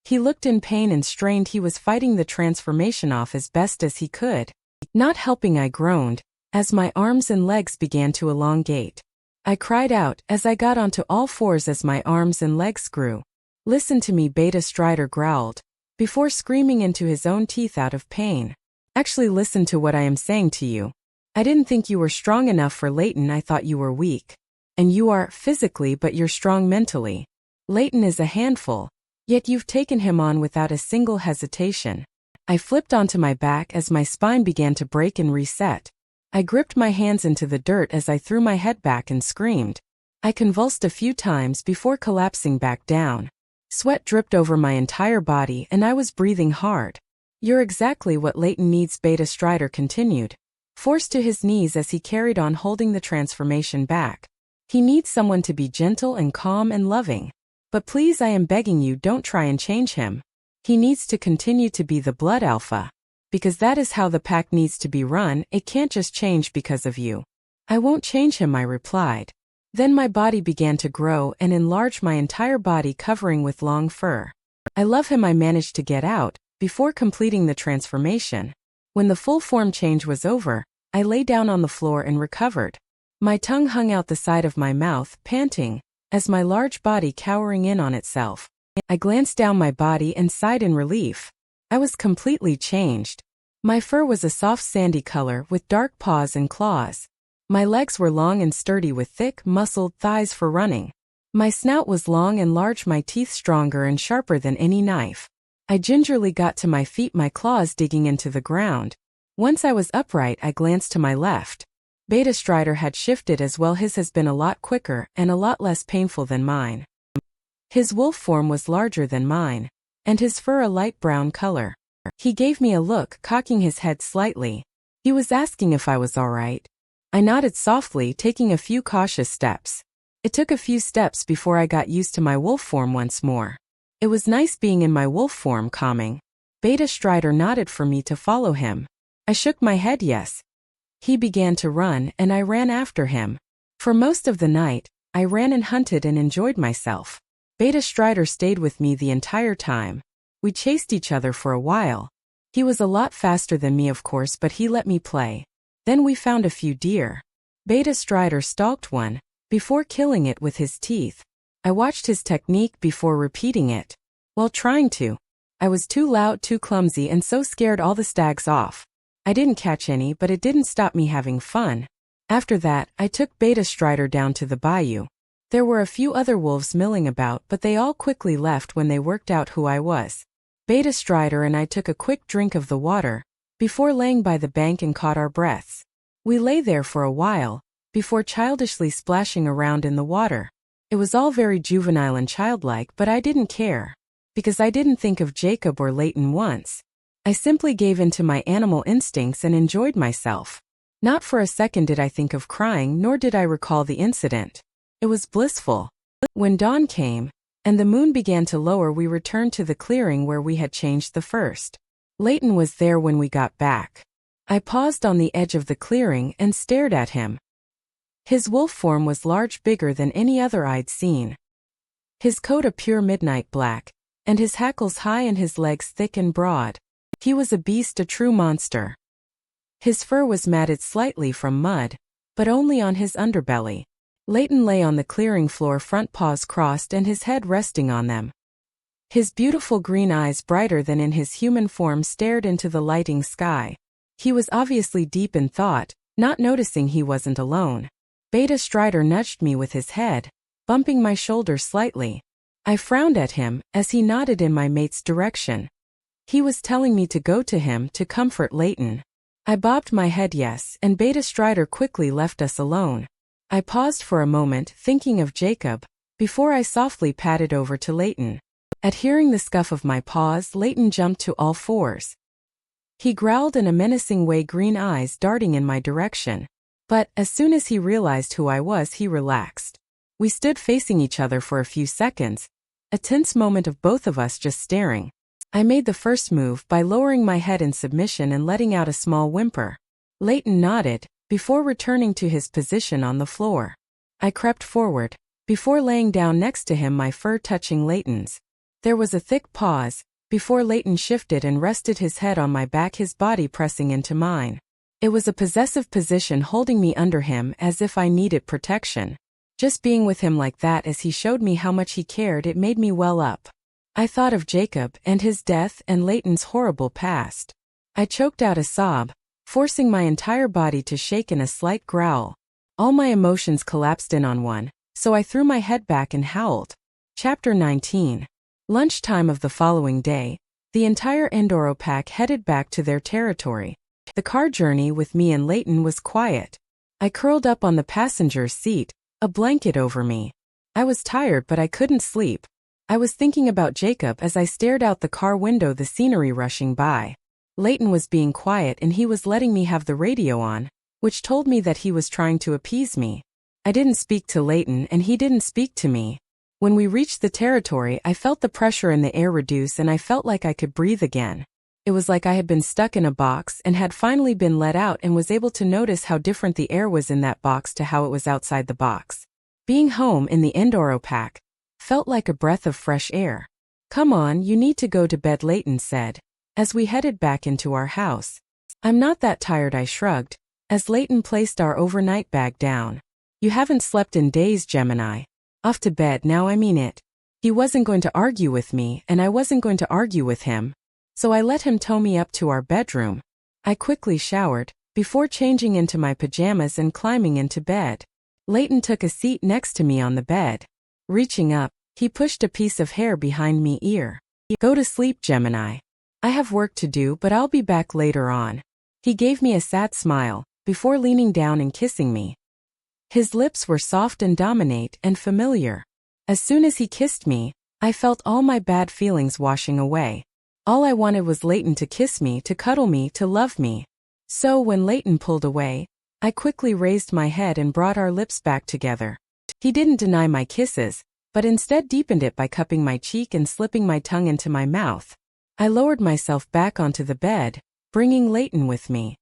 He looked in pain and strained. He was fighting the transformation off as best as he could. Not helping, I groaned, as my arms and legs began to elongate. I cried out as I got onto all fours as my arms and legs grew. Listen to me, Beta Strider growled, before screaming into his own teeth out of pain. Actually listen to what I am saying to you. I didn't think you were strong enough for Layton. I thought you were weak. And you are, physically, but you're strong mentally. Layton is a handful, yet you've taken him on without a single hesitation. I flipped onto my back as my spine began to break and reset. I gripped my hands into the dirt as I threw my head back and screamed. I convulsed a few times before collapsing back down. Sweat dripped over my entire body and I was breathing hard. You're exactly what Layton needs, Beta Strider continued, forced to his knees as he carried on holding the transformation back. He needs someone to be gentle and calm and loving. But please, I am begging you, don't try and change him. He needs to continue to be the Blood Alpha. Because that is how the Pact needs to be run. It can't just change because of you. I won't change him, I replied. Then my body began to grow and enlarge, my entire body covering with long fur. I love him, I managed to get out, before completing the transformation. When the full form change was over, I lay down on the floor and recovered. My tongue hung out the side of my mouth, panting, as my large body cowering in on itself. I glanced down my body and sighed in relief. I was completely changed. My fur was a soft sandy color with dark paws and claws. My legs were long and sturdy with thick, muscled thighs for running. My snout was long and large, my teeth stronger and sharper than any knife. I gingerly got to my feet, my claws digging into the ground. Once I was upright, I glanced to my left. Beta Strider had shifted as well. His has been a lot quicker and a lot less painful than mine. His wolf form was larger than mine, and his fur a light brown color. He gave me a look, cocking his head slightly. He was asking if I was all right. I nodded softly, taking a few cautious steps. It took a few steps before I got used to my wolf form once more. It was nice being in my wolf form, calming. Beta Strider nodded for me to follow him. I shook my head yes. He began to run, and I ran after him. For most of the night, I ran and hunted and enjoyed myself. Beta Strider stayed with me the entire time. We chased each other for a while. He was a lot faster than me, of course, but he let me play. Then we found a few deer. Beta Strider stalked one, before killing it with his teeth. I watched his technique before repeating it. While trying to, I was too loud, too clumsy, and so scared all the stags off. I didn't catch any, but it didn't stop me having fun. After that, I took Beta Strider down to the bayou. There were a few other wolves milling about, but they all quickly left when they worked out who I was. Beta Strider and I took a quick drink of the water, before laying by the bank and caught our breaths. We lay there for a while, before childishly splashing around in the water. It was all very juvenile and childlike, but I didn't care. Because I didn't think of Jacob or Layton once. I simply gave in to my animal instincts and enjoyed myself. Not for a second did I think of crying, nor did I recall the incident. It was blissful. When dawn came, and the moon began to lower, we returned to the clearing where we had changed the first. Layton was there when we got back. I paused on the edge of the clearing and stared at him. His wolf form was large, bigger than any other I'd seen. His coat a pure midnight black, and his hackles high and his legs thick and broad. He was a beast, a true monster. His fur was matted slightly from mud, but only on his underbelly. Layton lay on the clearing floor, front paws crossed and his head resting on them. His beautiful green eyes, brighter than in his human form, stared into the lighting sky. He was obviously deep in thought, not noticing he wasn't alone. Beta Strider nudged me with his head, bumping my shoulder slightly. I frowned at him as he nodded in my mate's direction. He was telling me to go to him to comfort Layton. I bobbed my head yes, and Beta Strider quickly left us alone. I paused for a moment, thinking of Jacob, before I softly padded over to Layton. At hearing the scuff of my paws, Layton jumped to all fours. He growled in a menacing way, green eyes darting in my direction. But as soon as he realized who I was, he relaxed. We stood facing each other for a few seconds, a tense moment of both of us just staring. I made the first move by lowering my head in submission and letting out a small whimper. Layton nodded, before returning to his position on the floor. I crept forward, before laying down next to him, my fur touching Layton's. There was a thick pause, before Layton shifted and rested his head on my back, his body pressing into mine. It was a possessive position, holding me under him as if I needed protection. Just being with him like that as he showed me how much he cared, it made me well up. I thought of Jacob and his death and Layton's horrible past. I choked out a sob, forcing my entire body to shake in a slight growl. All my emotions collapsed in on one, so I threw my head back and howled. Chapter 19. Lunchtime of the following day, the entire Endoro pack headed back to their territory. The car journey with me and Layton was quiet. I curled up on the passenger's seat, a blanket over me. I was tired, but I couldn't sleep. I was thinking about Jacob as I stared out the car window, the scenery rushing by. Layton was being quiet and he was letting me have the radio on, which told me that he was trying to appease me. I didn't speak to Layton and he didn't speak to me. When we reached the territory, I felt the pressure in the air reduce and I felt like I could breathe again. It was like I had been stuck in a box and had finally been let out and was able to notice how different the air was in that box to how it was outside the box. Being home in the Endoro pack felt like a breath of fresh air. "Come on, you need to go to bed," Layton said, as we headed back into our house. "I'm not that tired," I shrugged, as Layton placed our overnight bag down. "You haven't slept in days, Gemini. Off to bed now, I mean it." He wasn't going to argue with me and I wasn't going to argue with him, so I let him tow me up to our bedroom. I quickly showered, before changing into my pajamas and climbing into bed. Layton took a seat next to me on the bed. Reaching up, he pushed a piece of hair behind me ear. "Go to sleep, Gemini. I have work to do, but I'll be back later on." He gave me a sad smile, before leaning down and kissing me. His lips were soft and dominant and familiar. As soon as he kissed me, I felt all my bad feelings washing away. All I wanted was Layton to kiss me, to cuddle me, to love me. So when Layton pulled away, I quickly raised my head and brought our lips back together. He didn't deny my kisses, but instead deepened it by cupping my cheek and slipping my tongue into my mouth. I lowered myself back onto the bed, bringing Layton with me.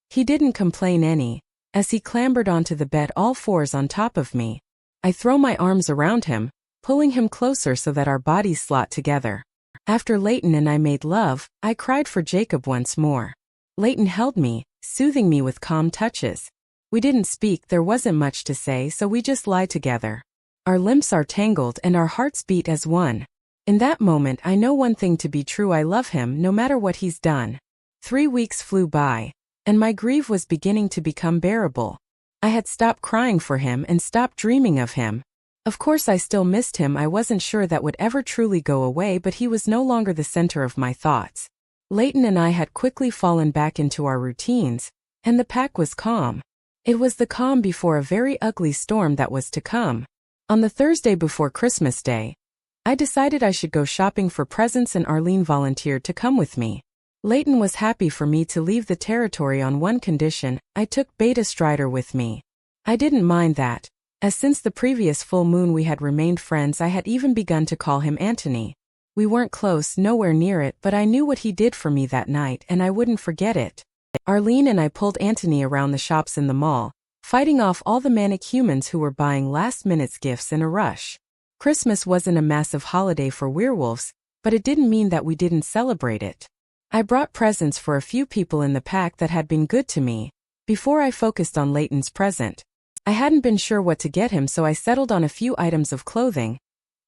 He didn't complain any, as he clambered onto the bed, all fours on top of me. I throw my arms around him, pulling him closer so that our bodies slot together. After Layton and I made love, I cried for Jacob once more. Layton held me, soothing me with calm touches. We didn't speak, there wasn't much to say, so we just lied together. Our limbs are tangled and our hearts beat as one. In that moment I know one thing to be true: I love him no matter what he's done. 3 weeks flew by, and my grief was beginning to become bearable. I had stopped crying for him and stopped dreaming of him. Of course I still missed him, I wasn't sure that would ever truly go away, but he was no longer the center of my thoughts. Layton and I had quickly fallen back into our routines, and the pack was calm. It was the calm before a very ugly storm that was to come. On the Thursday before Christmas Day, I decided I should go shopping for presents and Arlene volunteered to come with me. Layton was happy for me to leave the territory on one condition: I took Beta Strider with me. I didn't mind that, as since the previous full moon we had remained friends. I had even begun to call him Anthony. We weren't close, nowhere near it, but I knew what he did for me that night and I wouldn't forget it. Arlene and I pulled Anthony around the shops in the mall, fighting off all the manic humans who were buying last-minute gifts in a rush. Christmas wasn't a massive holiday for werewolves, but it didn't mean that we didn't celebrate it. I brought presents for a few people in the pack that had been good to me, before I focused on Layton's present. I hadn't been sure what to get him, so I settled on a few items of clothing,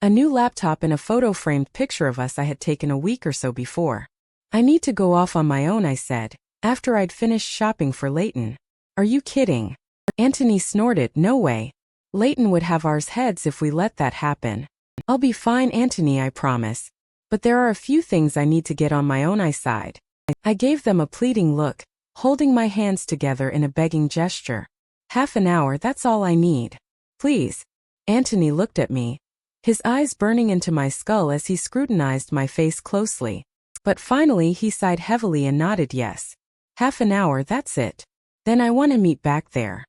a new laptop and a photo-framed picture of us I had taken a week or so before. "I need to go off on my own," I said, after I'd finished shopping for Layton. "Are you kidding?" Anthony snorted. "No way. Layton would have ours heads if we let that happen." "I'll be fine, Anthony, I promise. But there are a few things I need to get on my own," I sighed. I gave them a pleading look, holding my hands together in a begging gesture. "Half an hour, that's all I need. Please." Anthony looked at me, his eyes burning into my skull as he scrutinized my face closely. But finally he sighed heavily and nodded yes. "Half an hour, that's it. Then I want to meet back there.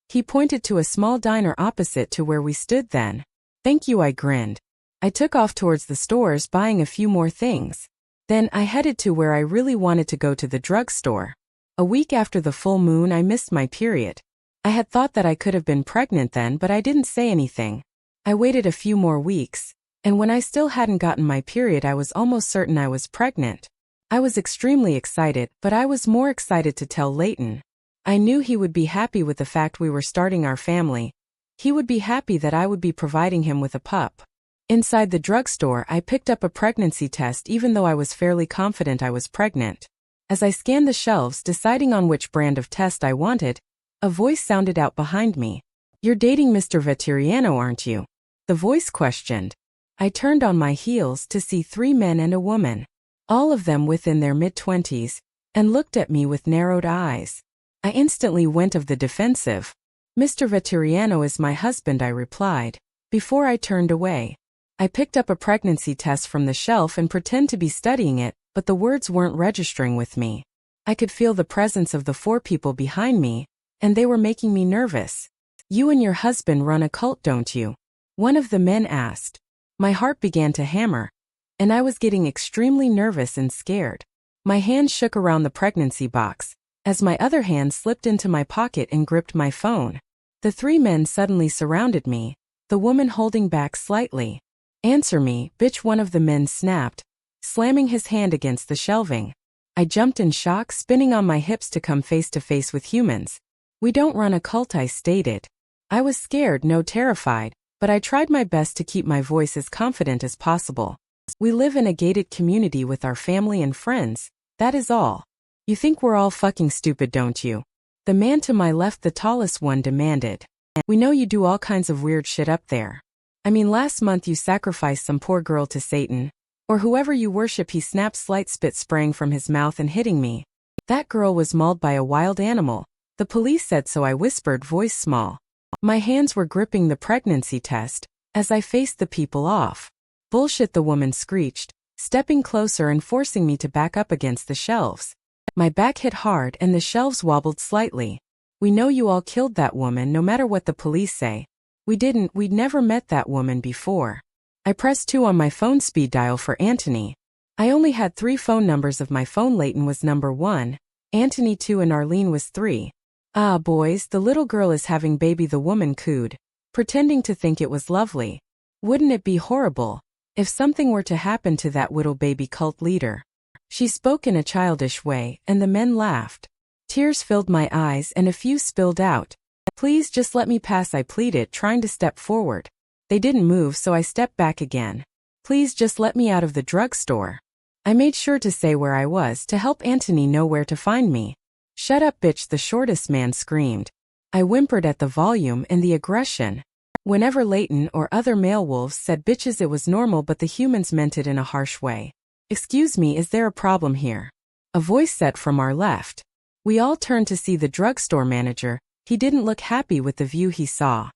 He pointed to a small diner opposite to where we stood then. Thank you, I grinned. I took off towards the stores buying a few more things. Then I headed to where I really wanted to go, to the drugstore. A week after the full moon I missed my period. I had thought that I could have been pregnant then, but I didn't say anything. I waited a few more weeks, and when I still hadn't gotten my period I was almost certain I was pregnant. I was extremely excited, but I was more excited to tell Layton. I knew he would be happy with the fact we were starting our family. He would be happy that I would be providing him with a pup. Inside the drugstore I picked up a pregnancy test even though I was fairly confident I was pregnant. As I scanned the shelves deciding on which brand of test I wanted, a voice sounded out behind me. You're dating Mr. Vetteriano, aren't you? The voice questioned. I turned on my heels to see 3 men and a woman, all of them within their mid-20s, and looked at me with narrowed eyes. I instantly went of the defensive. Mr. Vetteriano is my husband, I replied. Before I turned away, I picked up a pregnancy test from the shelf and pretended to be studying it, but the words weren't registering with me. I could feel the presence of the 4 people behind me, and they were making me nervous. You and your husband run a cult, don't you? One of the men asked. My heart began to hammer, and I was getting extremely nervous and scared. My hand shook around the pregnancy box, as my other hand slipped into my pocket and gripped my phone. The 3 men suddenly surrounded me, the woman holding back slightly. Answer me, bitch, one of the men snapped, slamming his hand against the shelving. I jumped in shock, spinning on my hips to come face to face with humans. We don't run a cult, I stated. I was scared, no terrified, but I tried my best to keep my voice as confident as possible. We live in a gated community with our family and friends, that is all. You think we're all fucking stupid, don't you? The man to my left, the tallest one, demanded. We know you do all kinds of weird shit up there. I mean, last month you sacrificed some poor girl to Satan, or whoever you worship. He snapped, slight spit spraying from his mouth and hitting me. That girl was mauled by a wild animal. The police said so, I whispered, voice small. My hands were gripping the pregnancy test, as I faced the people off. Bullshit, the woman screeched, stepping closer and forcing me to back up against the shelves. My back hit hard and the shelves wobbled slightly. We know you all killed that woman, no matter what the police say. We didn't, we'd never met that woman before. I pressed 2 on my phone speed dial for Anthony. I only had 3 phone numbers of my phone. Layton was number 1, Anthony 2, and Arlene was 3. Ah, boys, the little girl is having baby, the woman cooed, pretending to think it was lovely. Wouldn't it be horrible if something were to happen to that little baby cult leader? She spoke in a childish way, and the men laughed. Tears filled my eyes and a few spilled out. Please just let me pass, I pleaded, trying to step forward. They didn't move, so I stepped back again. Please just let me out of the drugstore. I made sure to say where I was to help Anthony know where to find me. Shut up, bitch, the shortest man screamed. I whimpered at the volume and the aggression. Whenever Layton or other male wolves said bitches, it was normal, but the humans meant it in a harsh way. Excuse me, is there a problem here? A voice said from our left. We all turned to see the drugstore manager. He didn't look happy with the view he saw.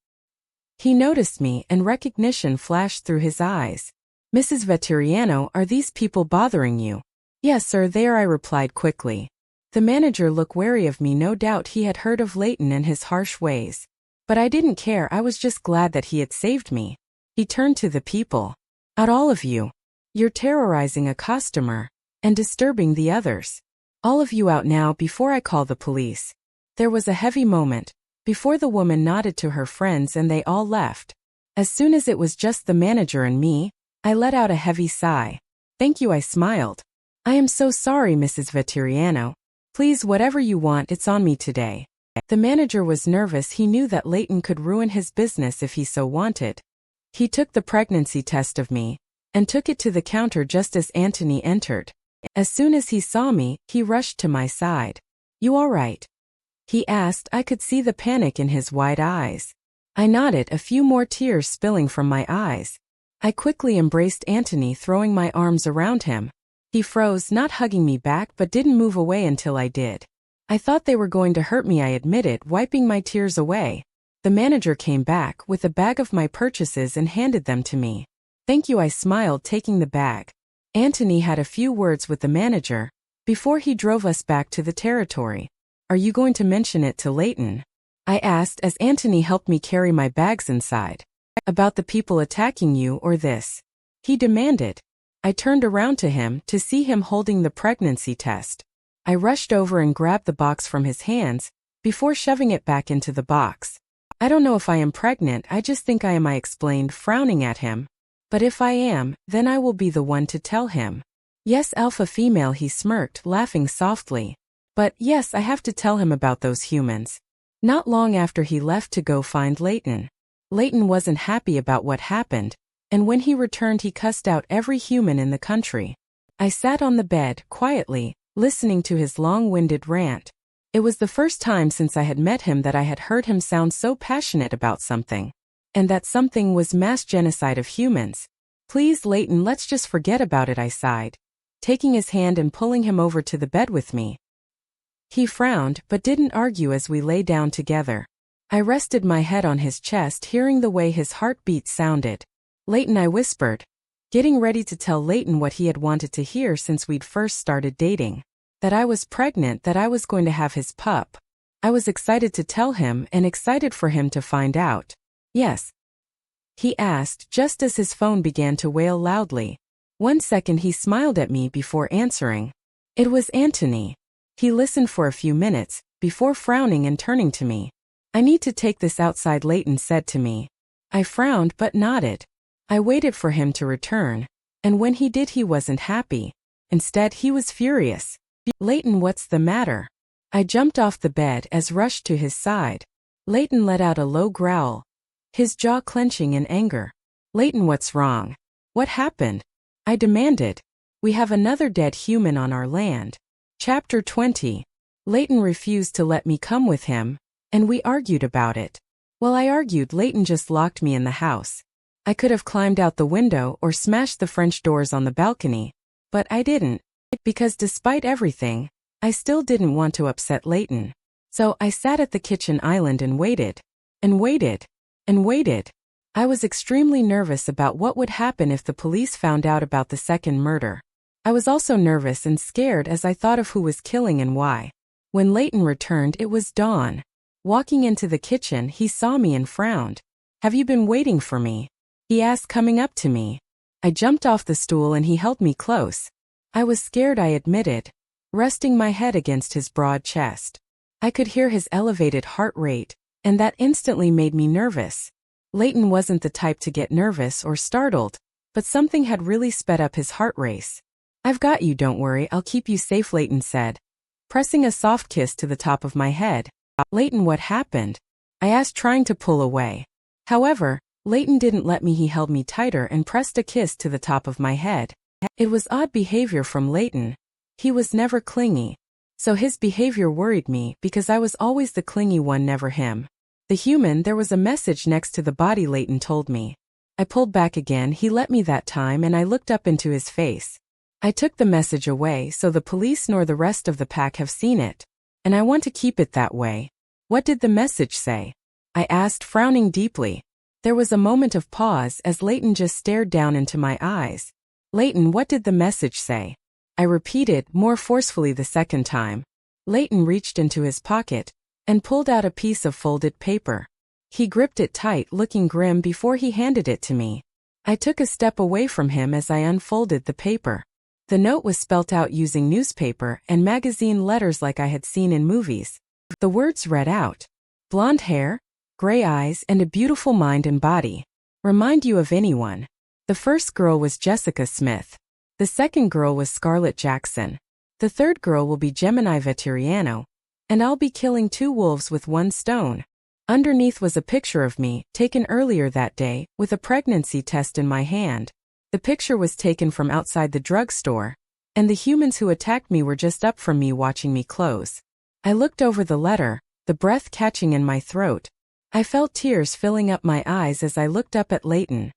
He noticed me and recognition flashed through his eyes. Mrs. Vetteriano, are these people bothering you? Yes, sir, they are, I replied quickly. The manager looked wary of me. No doubt he had heard of Layton and his harsh ways. But I didn't care, I was just glad that he had saved me. He turned to the people. Out all of you. You're terrorizing a customer and disturbing the others. All of you out now before I call the police. There was a heavy moment before the woman nodded to her friends and they all left. As soon as it was just the manager and me, I let out a heavy sigh. Thank you, I smiled. I am so sorry, Mrs. Vetteriano. Please, whatever you want, it's on me today. The manager was nervous. He knew that Layton could ruin his business if he so wanted. He took the pregnancy test of me and took it to the counter just as Anthony entered. As soon as he saw me, he rushed to my side. You all right? He asked. I could see the panic in his wide eyes. I nodded, a few more tears spilling from my eyes. I quickly embraced Anthony, throwing my arms around him. He froze, not hugging me back, but didn't move away until I did. I thought they were going to hurt me, I admitted, wiping my tears away. The manager came back with a bag of my purchases and handed them to me. Thank you, I smiled, taking the bag. Anthony had a few words with the manager before he drove us back to the territory. Are you going to mention it to Layton? I asked as Anthony helped me carry my bags inside. About the people attacking you or this? He demanded. I turned around to him to see him holding the pregnancy test. I rushed over and grabbed the box from his hands before shoving it back into the box. I don't know if I am pregnant, I just think I am, I explained, frowning at him. But if I am, then I will be the one to tell him. Yes, alpha female, he smirked, laughing softly. But yes, I have to tell him about those humans. Not long after he left to go find Layton. Layton wasn't happy about what happened, and when he returned he cussed out every human in the country. I sat on the bed, quietly, listening to his long-winded rant. It was the first time since I had met him that I had heard him sound so passionate about something. And that something was mass genocide of humans. Please, Layton, let's just forget about it, I sighed, taking his hand and pulling him over to the bed with me. He frowned, but didn't argue as we lay down together. I rested my head on his chest, hearing the way his heartbeat sounded. Layton, I whispered, getting ready to tell Layton what he had wanted to hear since we'd first started dating. That I was pregnant, that I was going to have his pup. I was excited to tell him and excited for him to find out. Yes? He asked just as his phone began to wail loudly. 1 second he smiled at me before answering. It was Anthony. He listened for a few minutes before frowning and turning to me. I need to take this outside, Layton said to me. I frowned but nodded. I waited for him to return, and when he did he wasn't happy. Instead he was furious. Layton, what's the matter? I jumped off the bed as rushed to his side. Layton let out a low growl, his jaw clenching in anger. Layton, what's wrong? What happened? I demanded. We have another dead human on our land. Chapter 20. Layton refused to let me come with him, and we argued about it. While I argued, Layton just locked me in the house. I could have climbed out the window or smashed the French doors on the balcony, but I didn't. Because despite everything, I still didn't want to upset Layton. So I sat at the kitchen island and waited. And waited. And waited. I was extremely nervous about what would happen if the police found out about the second murder. I was also nervous and scared as I thought of who was killing and why. When Layton returned, it was dawn. Walking into the kitchen, he saw me and frowned. Have you been waiting for me? He asked, coming up to me. I jumped off the stool and he held me close. I was scared, I admitted, resting my head against his broad chest. I could hear his elevated heart rate, and that instantly made me nervous. Layton wasn't the type to get nervous or startled, but something had really sped up his heart race. I've got you, don't worry, I'll keep you safe, Layton said, pressing a soft kiss to the top of my head. Layton, what happened? I asked, trying to pull away. However, Layton didn't let me. He held me tighter and pressed a kiss to the top of my head. It was odd behavior from Layton. He was never clingy. So his behavior worried me because I was always the clingy one, never him. The human, there was a message next to the body, Layton told me. I pulled back again. He let me that time and I looked up into his face. I took the message away so the police nor the rest of the pack have seen it. And I want to keep it that way. What did the message say? I asked, frowning deeply. There was a moment of pause as Layton just stared down into my eyes. Layton, what did the message say? I repeated, more forcefully the second time. Layton reached into his pocket and pulled out a piece of folded paper. He gripped it tight, looking grim before he handed it to me. I took a step away from him as I unfolded the paper. The note was spelt out using newspaper and magazine letters like I had seen in movies. The words read out. Blonde hair, gray eyes, and a beautiful mind and body. Remind you of anyone. The first girl was Jessica Smith. The second girl was Scarlett Jackson. The third girl will be Gemini Veteriano. And I'll be killing 2 wolves with 1 stone. Underneath was a picture of me, taken earlier that day, with a pregnancy test in my hand. The picture was taken from outside the drugstore, and the humans who attacked me were just up from me watching me close. I looked over the letter, the breath catching in my throat. I felt tears filling up my eyes as I looked up at Layton.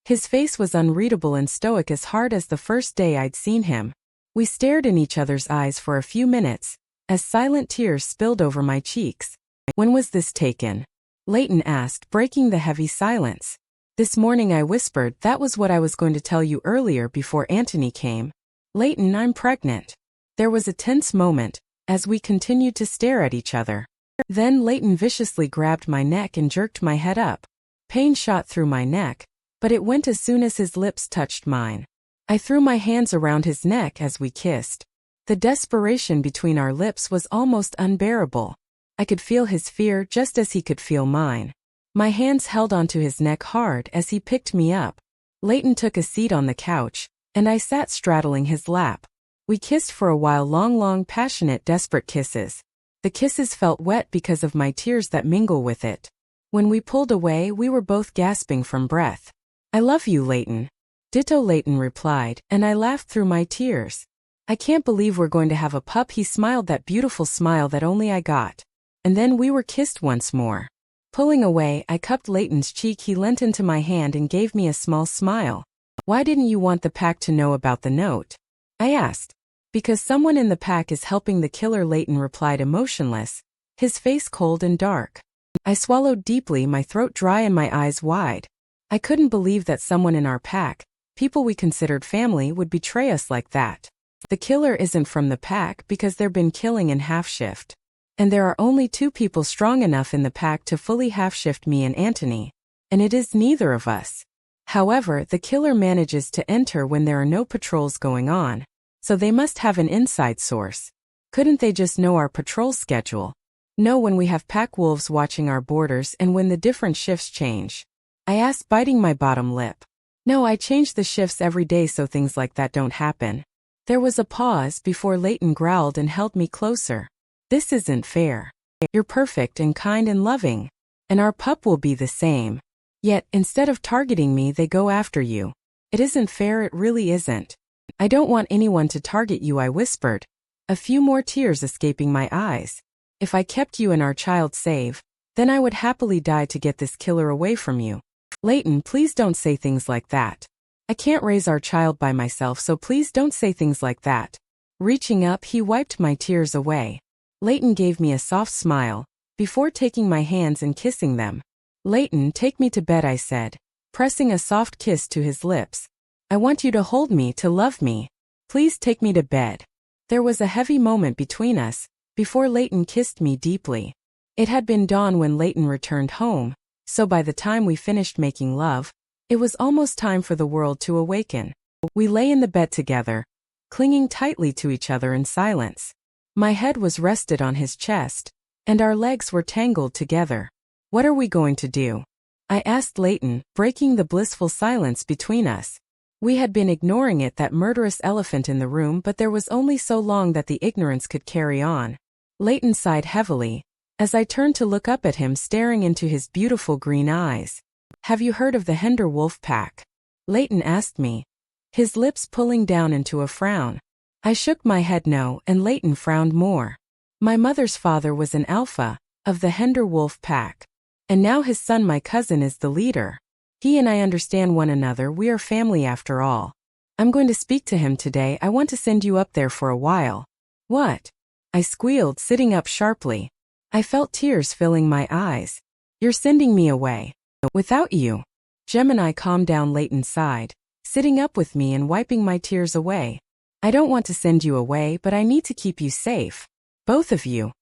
His face was unreadable and stoic, as hard as the first day I'd seen him. We stared in each other's eyes for a few minutes, as silent tears spilled over my cheeks. When was this taken? Layton asked, breaking the heavy silence. This morning, I whispered. That was what I was going to tell you earlier before Anthony came. Layton, I'm pregnant. There was a tense moment, as we continued to stare at each other. Then Layton viciously grabbed my neck and jerked my head up. Pain shot through my neck, but it went as soon as his lips touched mine. I threw my hands around his neck as we kissed. The desperation between our lips was almost unbearable. I could feel his fear just as he could feel mine. My hands held onto his neck hard as he picked me up. Layton took a seat on the couch, and I sat straddling his lap. We kissed for a while, long, passionate, desperate kisses. The kisses felt wet because of my tears that mingle with it. When we pulled away, we were both gasping from breath. "I love you, Layton." "Ditto," Layton replied, and I laughed through my tears. "I can't believe we're going to have a pup." He smiled that beautiful smile that only I got. And then we were kissed once more. Pulling away, I cupped Layton's cheek. He leant into my hand and gave me a small smile. "Why didn't you want the Pact to know about the note?" I asked. "Because someone in the Pact is helping the killer," Layton replied, emotionless, his face cold and dark. I swallowed deeply, my throat dry and my eyes wide. I couldn't believe that someone in our Pact, people we considered family, would betray us like that. The killer isn't from the Pact because they've been killing in half-shift. And there are only 2 people strong enough in the Pact to fully half-shift me and Anthony. And it is neither of us. However, the killer manages to enter when there are no patrols going on. So they must have an inside source. Couldn't they just know our patrol schedule? Know when we have pack wolves watching our borders and when the different shifts change? I asked, biting my bottom lip. "No, I change the shifts every day so things like that don't happen." There was a pause before Layton growled and held me closer. "This isn't fair. You're perfect and kind and loving. And our pup will be the same. Yet, instead of targeting me, they go after you. It isn't fair, it really isn't." "I don't want anyone to target you," I whispered, a few more tears escaping my eyes. "If I kept you and our child safe, then I would happily die to get this killer away from you." "Layton, please don't say things like that. I can't raise our child by myself, so please don't say things like that." Reaching up, he wiped my tears away. Layton gave me a soft smile, before taking my hands and kissing them. "Layton, take me to bed," I said, pressing a soft kiss to his lips. "I want you to hold me, to love me. Please take me to bed." There was a heavy moment between us, before Layton kissed me deeply. It had been dawn when Layton returned home, so by the time we finished making love, it was almost time for the world to awaken. We lay in the bed together, clinging tightly to each other in silence. My head was rested on his chest, and our legs were tangled together. "What are we going to do?" I asked Layton, breaking the blissful silence between us. We had been ignoring it, that murderous elephant in the room, but there was only so long that the ignorance could carry on. Layton sighed heavily, as I turned to look up at him, staring into his beautiful green eyes. "Have you heard of the Werewolf Pack?" Layton asked me, his lips pulling down into a frown. I shook my head no, and Layton frowned more. My mother's father was an alpha of the Werewolf Pack, and now his son, my cousin, is the leader. He and I understand one another, we are family after all. I'm going to speak to him today. I want to send you up there for a while." "What?" I squealed, sitting up sharply. I felt tears filling my eyes. "You're sending me away. Without you." Gemini calmed down. Layton sighed, sitting up with me and wiping my tears away. "I don't want to send you away, but I need to keep you safe. Both of you."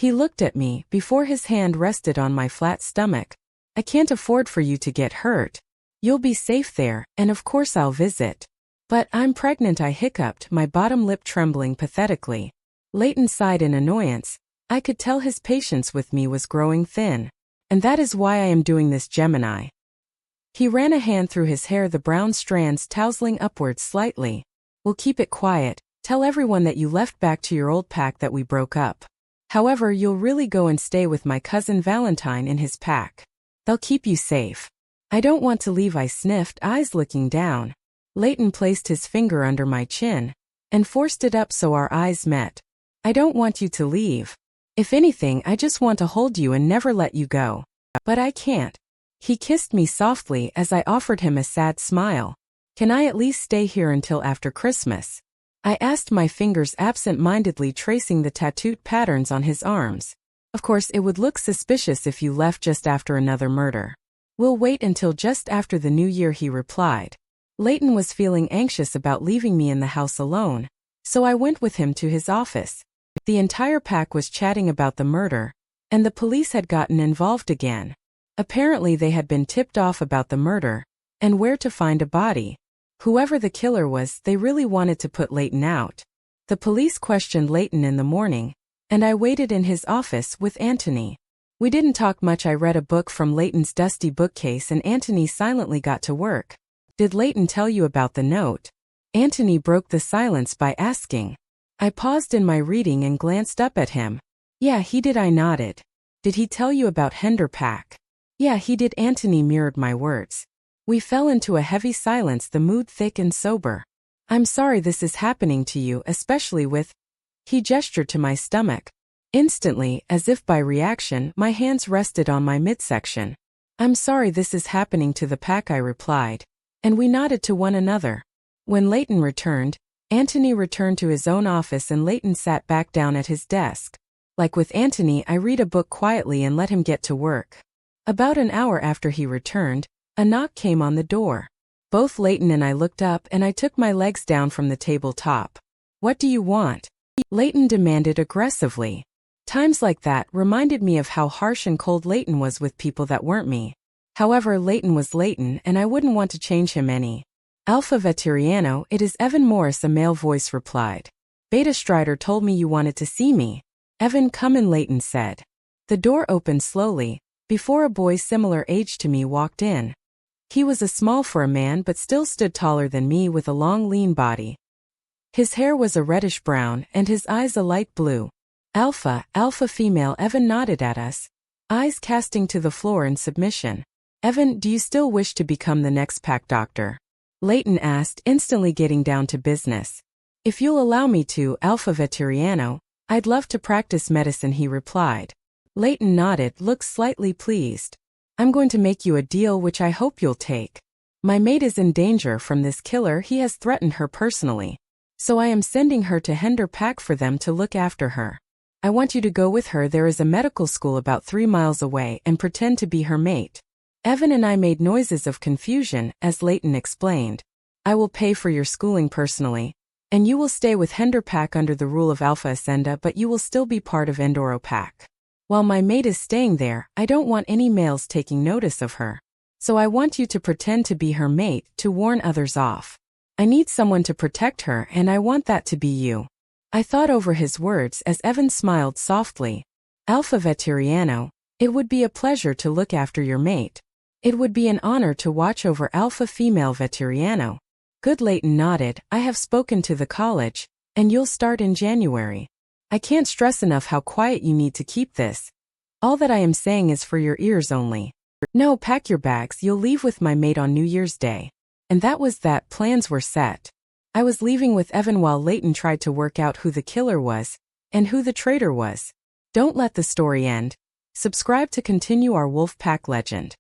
He looked at me before his hand rested on my flat stomach. "I can't afford for you to get hurt. You'll be safe there, and of course I'll visit." "But I'm pregnant," I hiccuped, my bottom lip trembling pathetically. Layton sighed in annoyance. I could tell his patience with me was growing thin. "And that is why I am doing this, Gemini." He ran a hand through his hair, the brown strands tousling upwards slightly. "We'll keep it quiet. Tell everyone that you left back to your old pack, that we broke up. However, you'll really go and stay with my cousin Valentine in his pack. They'll keep you safe." "I don't want to leave," I sniffed, eyes looking down. Layton placed his finger under my chin and forced it up so our eyes met. "I don't want you to leave. If anything, I just want to hold you and never let you go." "But I can't." He kissed me softly as I offered him a sad smile. "Can I at least stay here until after Christmas?" I asked, my fingers absent-mindedly tracing the tattooed patterns on his arms. "Of course, it would look suspicious if you left just after another murder." "We'll wait until just after the new year," he replied. Layton was feeling anxious about leaving me in the house alone, so I went with him to his office. The entire pack was chatting about the murder, and the police had gotten involved again. Apparently they had been tipped off about the murder, and where to find a body. Whoever the killer was, they really wanted to put Layton out. The police questioned Layton in the morning, and I waited in his office with Anthony. We didn't talk much. I read a book from Layton's dusty bookcase and Anthony silently got to work. Did Layton tell you about the note? Anthony broke the silence by asking. I paused in my reading and glanced up at him. Yeah, he did. I nodded. Did he tell you about Pact? Yeah, he did. Anthony mirrored my words. We fell into a heavy silence, the mood thick and sober. I'm sorry this is happening to you, especially with... He gestured to my stomach. Instantly, as if by reaction, my hands rested on my midsection. I'm sorry this is happening to the pack, I replied. And we nodded to one another. When Layton returned, Anthony returned to his own office and Layton sat back down at his desk. Like with Anthony, I read a book quietly and let him get to work. About an hour after he returned, a knock came on the door. Both Layton and I looked up and I took my legs down from the tabletop. What do you want? Layton demanded aggressively. Times like that reminded me of how harsh and cold Layton was with people that weren't me. However, Layton was Layton and I wouldn't want to change him any. Alpha Vetteriano, it is Evan Morris, a male voice replied. Beta Strider told me you wanted to see me. Evan, come in, Layton said. The door opened slowly, before a boy similar age to me walked in. He was a small for a man but still stood taller than me with a long lean body. His hair was a reddish brown and his eyes a light blue. Alpha female. Evan nodded at us, eyes casting to the floor in submission. Evan, do you still wish to become the next Pact doctor? Layton asked, instantly getting down to business. If you'll allow me to, Alpha Vetteriano, I'd love to practice medicine, he replied. Layton nodded, looked slightly pleased. I'm going to make you a deal which I hope you'll take. My mate is in danger from this killer. He has threatened her personally. So I am sending her to Pact for them to look after her. I want you to go with her. There is a medical school about 3 miles away and pretend to be her mate. Evan and I made noises of confusion as Layton explained. I will pay for your schooling personally, and you will stay with Pact under the rule of Alpha Ascenda, but you will still be part of Pact. While my mate is staying there, I don't want any males taking notice of her. So I want you to pretend to be her mate to warn others off. I need someone to protect her and I want that to be you. I thought over his words as Evan smiled softly. Alpha Vetteriano, it would be a pleasure to look after your mate. It would be an honor to watch over Alpha female Vetteriano. Good. Layton nodded. I have spoken to the college, and you'll start in January. I can't stress enough how quiet you need to keep this. All that I am saying is for your ears only. No, pack your bags, you'll leave with my mate on New Year's Day. And that was that. Plans were set. I was leaving with Evan while Layton tried to work out who the killer was, and who the traitor was. Don't let the story end. Subscribe to continue our Wolf Pack legend.